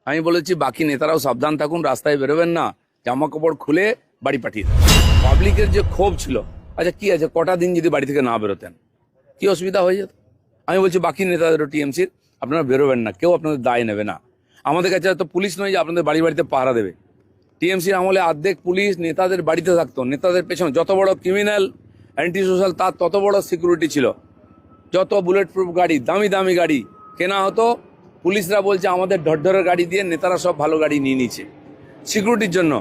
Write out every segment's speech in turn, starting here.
আমি বলেছি বাকি নেতারাও সাবধান থাকুন, রাস্তায় বেরোবেন না, জামা কাপড় খুলে বাড়ি পাঠিয়ে দেন। পাবলিকের যে ক্ষোভ ছিল, আচ্ছা কি আছে, কটা দিন যদি বাড়ি থেকে না বেরোতেন কি অসুবিধা হয়ে যেত? আমি বলছি বাকি নেতাদেরও টিএমসির, আপনারা বেরোবেন না, কেউ আপনাদের দায় নেবে না। আমাদের কাছে তো পুলিশ নয় যে আপনাদের বাড়ি বাড়িতে পাহারা দেবে। টিএমসির আমলে অর্ধেক পুলিশ নেতাদের বাড়িতে থাকতো, নেতাদের পেছনে যত বড় ক্রিমিনাল অ্যান্টি সোশ্যাল তার তত বড় সিকিউরিটি ছিল। যত বুলেট প্রুফ গাড়ি, দামি দামি গাড়ি কেনা হতো, পুলিশরা বলছে আমাদের ঢরঢরের গাড়ি দিয়ে নেতারা সব ভালো গাড়ি নিয়ে নিচ্ছে সিকিউরিটির জন্য।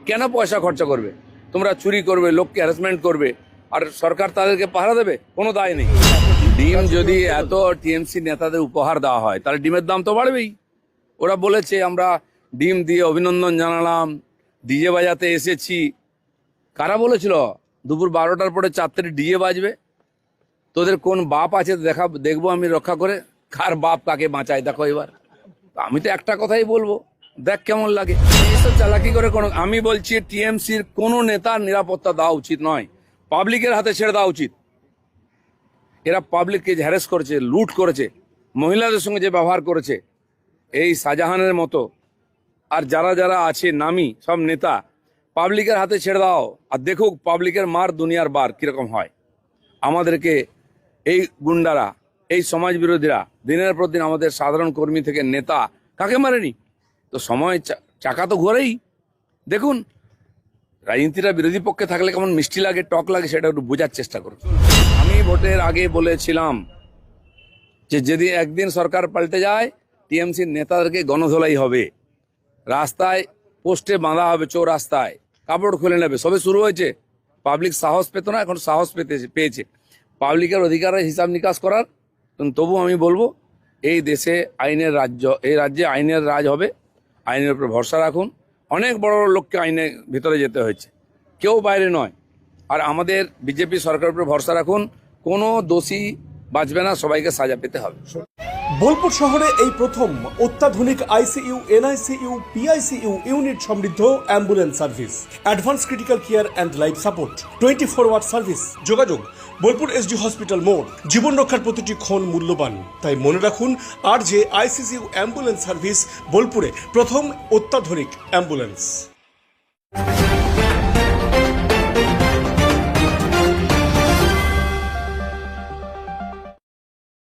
কেন পয়সা খরচা করবে? তোমরা চুরি করবে, লোককে হ্যারাসমেন্ট করবে, আর সরকার তাদেরকে পাহারা দেবে, কোনো দায় নেই। ডিম যদি এত টিএমসি নেতাদের উপহার দেওয়া হয় তাহলে ডিমের দাম তো বাড়বেই। ওরা বলেছে আমরা ডিম দিয়ে অভিনন্দন জানালাম, ডিজে বাজাতে এসেছি। কারা বলেছিল দুপুর 12টার পরে 4টে ডিজে বাজবে? তোদের কোন বাপ আছে দেখবো আমি রক্ষা করে, কার বাপ কাকে বাঁচায় দেখো এবার। আমি তো একটা কথাই বলবো, দেখ কেমন লাগে। এইসব চালাকি করে কোনো, আমি বলছি টিএমসির কোনো নেতার নিরাপত্তা দেওয়া উচিত নয়, পাবলিকের হাতে ছেড়ে দেওয়া উচিত। এরা পাবলিককে হ্যারেস করেছে, লুট করেছে, মহিলাদের সঙ্গে যে ব্যবহার করেছে এই শাহজাহানের মতো, আর যারা যারা আছে নামি সব নেতা, পাবলিকের হাতে ছেড়ে দাও আর দেখুক পাবলিকের মার দুনিয়ার বার কিরকম হয়। আমাদেরকে এই গুন্ডারা, এই সমাজ বিরোধীরা দিনের পর দিন আমাদের সাধারণ কর্মী থেকে নেতা কাকে মারেনি? তো সময় চাকা তো ঘোরেই। দেখুন রাজনীতিটা বিরোধী পক্ষে থাকলে কেমন মিষ্টি লাগে, টক লাগে, সেটা একটু বোঝার চেষ্টা করুন। আমি ভোটের আগে বলেছিলাম যে যদি একদিন সরকার পাল্টে যায় টিএমসির নেতাদেরকে গণধোলাই হবে, রাস্তায় পোস্টে বাঁধা হবে, চৌরাস্তায় কাপড় খুলে নেবে। সবে শুরু হয়েছে, পাবলিক সাহস পেত না, এখন সাহস পেয়েছে পাবলিকের অধিকারের হিসাব নিকাশ করার। তবু আমি বলবো এই দেশে আইনের রাজ্য, এই রাজ্যে আইনের রাজ হবে, আইনের উপর ভরসা রাখুন। অনেক বড় বড় লোককে আইনের ভিতরে যেতে হয়েছে, কেউ বাইরে নয়। আর আমাদের বিজেপি সরকারের উপর ভরসা রাখুন, কোনো দোষী বাঁচবে না, সবাইকে সাজা পেতে হবে। বোলপুর শহরে এই প্রথম অত্যাধুনিক আইসিইউ, এনআইসিইউ, পিআইসিইউ ইউনিট সমৃদ্ধ ambulance service, advance critical care and life support, 24 hour service. যোগাযোগ বোলপুর এসডি হসপিটাল মোড়। জীবন রক্ষার প্রতিটি ক্ষণ মূল্যবান, তাই মনে রাখুন আর যে আইসিইউ অ্যাম্বুলেন্স সার্ভিস বোলপুরে প্রথম অত্যাধুনিক অ্যাম্বুলেন্স।